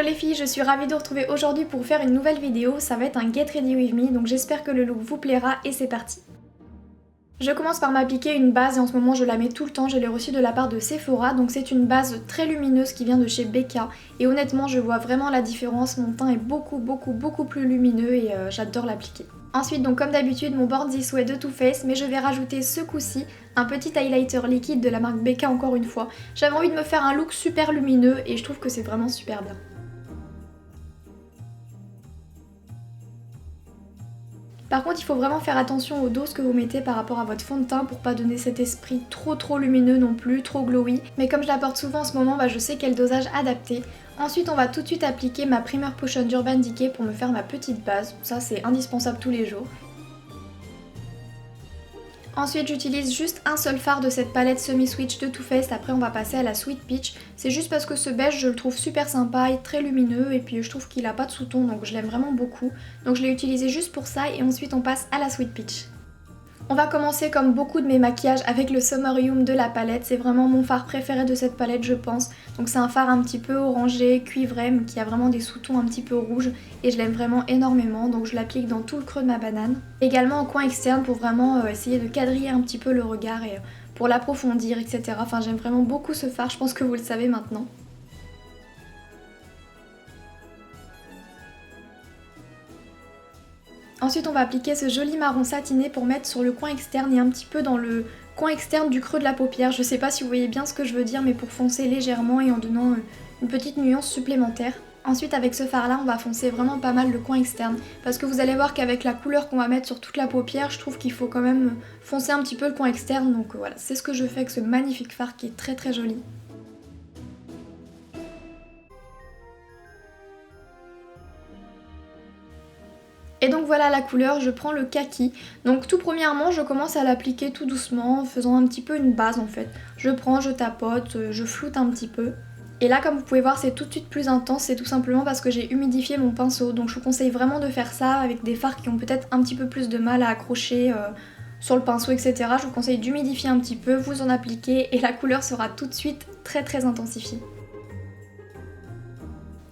Hello les filles, je suis ravie de vous retrouver aujourd'hui pour faire une nouvelle vidéo. Ça va être un Get Ready With Me, donc j'espère que le look vous plaira et c'est parti. Je commence par m'appliquer une base et en ce moment je la mets tout le temps, je l'ai reçue de la part de Sephora, donc c'est une base très lumineuse qui vient de chez Becca et honnêtement je vois vraiment la différence, mon teint est beaucoup plus lumineux et j'adore l'appliquer. Ensuite donc comme d'habitude mon Born This Way de Too Faced, mais je vais rajouter ce coup-ci un petit highlighter liquide de la marque Becca encore une fois. J'avais envie de me faire un look super lumineux et je trouve que c'est vraiment super bien. Par contre il faut vraiment faire attention aux doses que vous mettez par rapport à votre fond de teint pour pas donner cet esprit trop lumineux non plus, trop glowy. Mais comme je l'apporte souvent en ce moment, je sais quel dosage adapter. Ensuite on va tout de suite appliquer ma Primer Potion d'Urban Decay pour me faire ma petite base. Ça c'est indispensable tous les jours. Ensuite j'utilise juste un seul fard de cette palette semi-switch de Too Faced, après on va passer à la Sweet Peach. C'est juste parce que ce beige je le trouve super sympa et très lumineux et puis je trouve qu'il a pas de sous-ton donc je l'aime vraiment beaucoup. Donc je l'ai utilisé juste pour ça et ensuite on passe à la Sweet Peach. On va commencer comme beaucoup de mes maquillages avec le Sommerium de la palette, c'est vraiment mon fard préféré de cette palette je pense. Donc c'est un fard un petit peu orangé, cuivré, mais qui a vraiment des sous-tons un petit peu rouges et je l'aime vraiment énormément, donc je l'applique dans tout le creux de ma banane. Également en coin externe pour vraiment essayer de quadriller un petit peu le regard et pour l'approfondir etc. Enfin j'aime vraiment beaucoup ce fard, je pense que vous le savez maintenant. Ensuite on va appliquer ce joli marron satiné pour mettre sur le coin externe et un petit peu dans le coin externe du creux de la paupière. Je sais pas si vous voyez bien ce que je veux dire mais pour foncer légèrement et en donnant une petite nuance supplémentaire. Ensuite avec ce fard là on va foncer vraiment pas mal le coin externe parce que vous allez voir qu'avec la couleur qu'on va mettre sur toute la paupière je trouve qu'il faut quand même foncer un petit peu le coin externe, donc voilà c'est ce que je fais avec ce magnifique fard qui est très joli. Et donc voilà la couleur, je prends le kaki. Donc tout premièrement, je commence à l'appliquer tout doucement en faisant un petit peu une base en fait. Je prends, je tapote, je floute un petit peu. Et là comme vous pouvez voir c'est tout de suite plus intense, c'est tout simplement parce que j'ai humidifié mon pinceau. Donc je vous conseille vraiment de faire ça avec des fards qui ont peut-être un petit peu plus de mal à accrocher sur le pinceau etc. Je vous conseille d'humidifier un petit peu, vous en appliquez et la couleur sera tout de suite très intensifiée.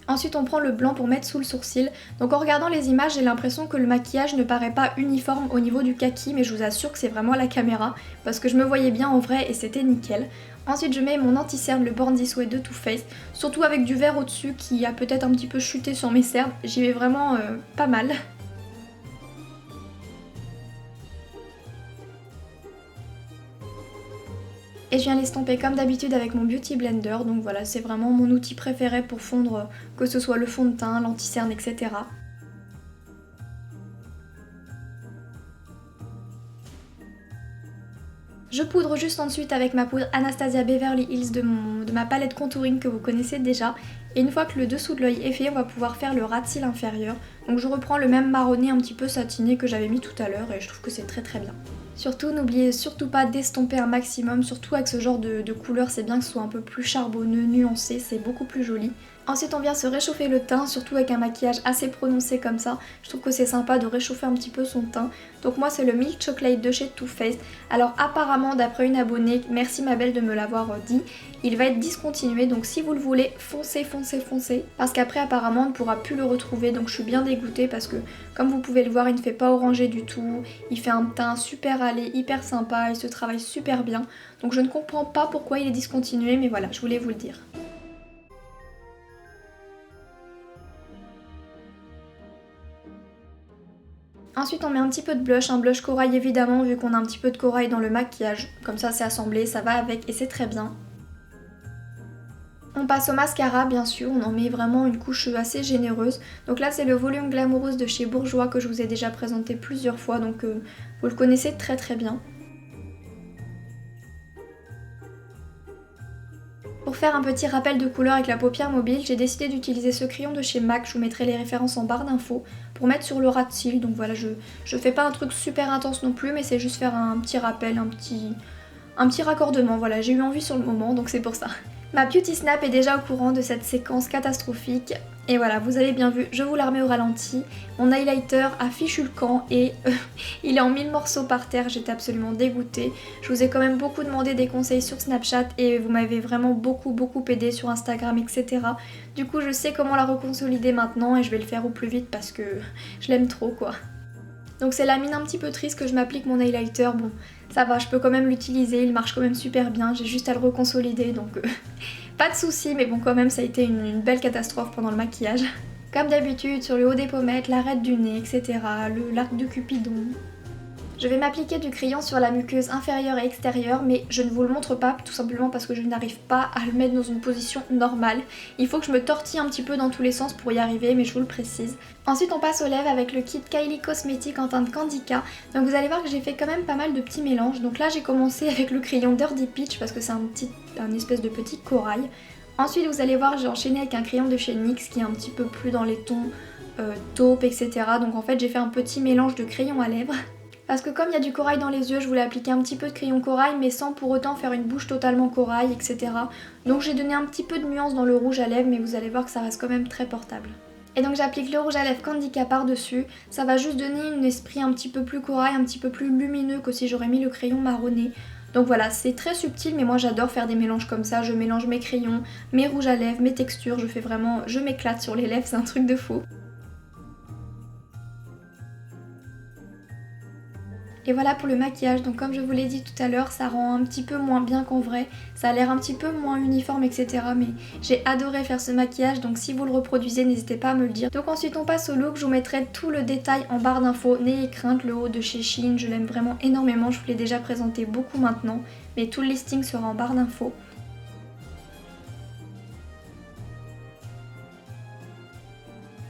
Ensuite on prend le blanc pour mettre sous le sourcil. Donc en regardant les images j'ai l'impression que le maquillage ne paraît pas uniforme au niveau du kaki, mais je vous assure que c'est vraiment la caméra parce que je me voyais bien en vrai et c'était nickel. Ensuite je mets mon anti-cerne, le Born This Way de Too Faced, surtout avec du vert au-dessus qui a peut-être un petit peu chuté sur mes cernes. J'y vais vraiment pas mal. Et je viens l'estomper comme d'habitude avec mon Beauty Blender, donc voilà c'est vraiment mon outil préféré pour fondre que ce soit le fond de teint, l'anti-cerne etc. Je poudre juste ensuite avec ma poudre Anastasia Beverly Hills de ma palette contouring que vous connaissez déjà. Et une fois que le dessous de l'œil est fait, on va pouvoir faire le ras de cils inférieur. Donc je reprends le même marronné un petit peu satiné que j'avais mis tout à l'heure et je trouve que c'est très bien. Surtout, n'oubliez surtout pas d'estomper un maximum, surtout avec ce genre de couleur, c'est bien que ce soit un peu plus charbonneux, nuancé, c'est beaucoup plus joli. Ensuite on vient se réchauffer le teint, surtout avec un maquillage assez prononcé comme ça. Je trouve que c'est sympa de réchauffer un petit peu son teint. Donc moi c'est le Milk Chocolate de chez Too Faced. Alors apparemment d'après une abonnée, merci ma belle de me l'avoir dit, il va être discontinué. Donc si vous le voulez, foncez. Parce qu'après apparemment on ne pourra plus le retrouver. Donc je suis bien dégoûtée parce que comme vous pouvez le voir il ne fait pas orangé du tout. Il fait un teint super allé, hyper sympa, il se travaille super bien. Donc je ne comprends pas pourquoi il est discontinué, mais voilà, je voulais vous le dire. Ensuite on met un petit peu de blush, un blush corail évidemment vu qu'on a un petit peu de corail dans le maquillage. Comme ça c'est assemblé, ça va avec et c'est très bien. On passe au mascara bien sûr, on en met vraiment une couche assez généreuse. Donc là c'est le volume Glamoureuse de chez Bourjois que je vous ai déjà présenté plusieurs fois, donc vous le connaissez très bien. Pour faire un petit rappel de couleur avec la paupière mobile, j'ai décidé d'utiliser ce crayon de chez MAC, je vous mettrai les références en barre d'infos, pour mettre sur le ras de cils. Donc voilà, je fais pas un truc super intense non plus, mais c'est juste faire un petit rappel, un petit raccordement, voilà, j'ai eu envie sur le moment, donc c'est pour ça. Ma beauty snap est déjà au courant de cette séquence catastrophique. Et voilà, vous avez bien vu, je vous la remets au ralenti. Mon highlighter a fichu le camp et il est en 1000 morceaux par terre, j'étais absolument dégoûtée. Je vous ai quand même beaucoup demandé des conseils sur Snapchat et vous m'avez vraiment beaucoup aidé sur Instagram, etc. Du coup, je sais comment la reconsolider maintenant et je vais le faire au plus vite parce que je l'aime trop quoi. Donc c'est la mine un petit peu triste que je m'applique mon highlighter. Bon, ça va, je peux quand même l'utiliser, il marche quand même super bien, j'ai juste à le reconsolider donc pas de soucis, mais bon quand même ça a été une belle catastrophe pendant le maquillage. Comme d'habitude, sur le haut des pommettes, l'arête du nez, etc., l'arc de Cupidon. Je vais m'appliquer du crayon sur la muqueuse inférieure et extérieure, mais je ne vous le montre pas tout simplement parce que je n'arrive pas à le mettre dans une position normale. Il faut que je me tortille un petit peu dans tous les sens pour y arriver, mais je vous le précise. Ensuite on passe aux lèvres avec le kit Kylie Cosmetics en teinte Candica. Donc vous allez voir que j'ai fait quand même pas mal de petits mélanges. Donc là j'ai commencé avec le crayon Dirty Peach parce que c'est un espèce de petit corail. Ensuite vous allez voir j'ai enchaîné avec un crayon de chez NYX qui est un petit peu plus dans les tons taupe, etc. Donc en fait j'ai fait un petit mélange de crayon à lèvres. Parce que comme il y a du corail dans les yeux, je voulais appliquer un petit peu de crayon corail mais sans pour autant faire une bouche totalement corail, etc. Donc j'ai donné un petit peu de nuance dans le rouge à lèvres mais vous allez voir que ça reste quand même très portable. Et donc j'applique le rouge à lèvres Candica par-dessus. Ça va juste donner un esprit un petit peu plus corail, un petit peu plus lumineux que si j'aurais mis le crayon marronné. Donc voilà, c'est très subtil mais moi j'adore faire des mélanges comme ça. Je mélange mes crayons, mes rouges à lèvres, mes textures. Je m'éclate sur les lèvres, c'est un truc de fou. Et voilà pour le maquillage, donc comme je vous l'ai dit tout à l'heure, ça rend un petit peu moins bien qu'en vrai, ça a l'air un petit peu moins uniforme, etc. Mais j'ai adoré faire ce maquillage, donc si vous le reproduisez, n'hésitez pas à me le dire. Donc ensuite on passe au look, je vous mettrai tout le détail en barre d'infos. N'ayez crainte, le haut de chez Shein, je l'aime vraiment énormément, je vous l'ai déjà présenté beaucoup maintenant, mais tout le listing sera en barre d'infos.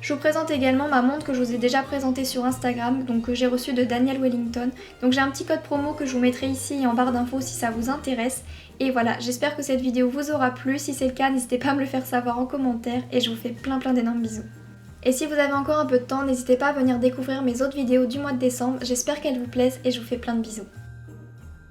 Je vous présente également ma montre que je vous ai déjà présentée sur Instagram, donc que j'ai reçue de Daniel Wellington. Donc j'ai un petit code promo que je vous mettrai ici et en barre d'infos si ça vous intéresse. Et voilà, j'espère que cette vidéo vous aura plu. Si c'est le cas, n'hésitez pas à me le faire savoir en commentaire et je vous fais plein d'énormes bisous. Et si vous avez encore un peu de temps, n'hésitez pas à venir découvrir mes autres vidéos du mois de décembre. J'espère qu'elles vous plaisent et je vous fais plein de bisous.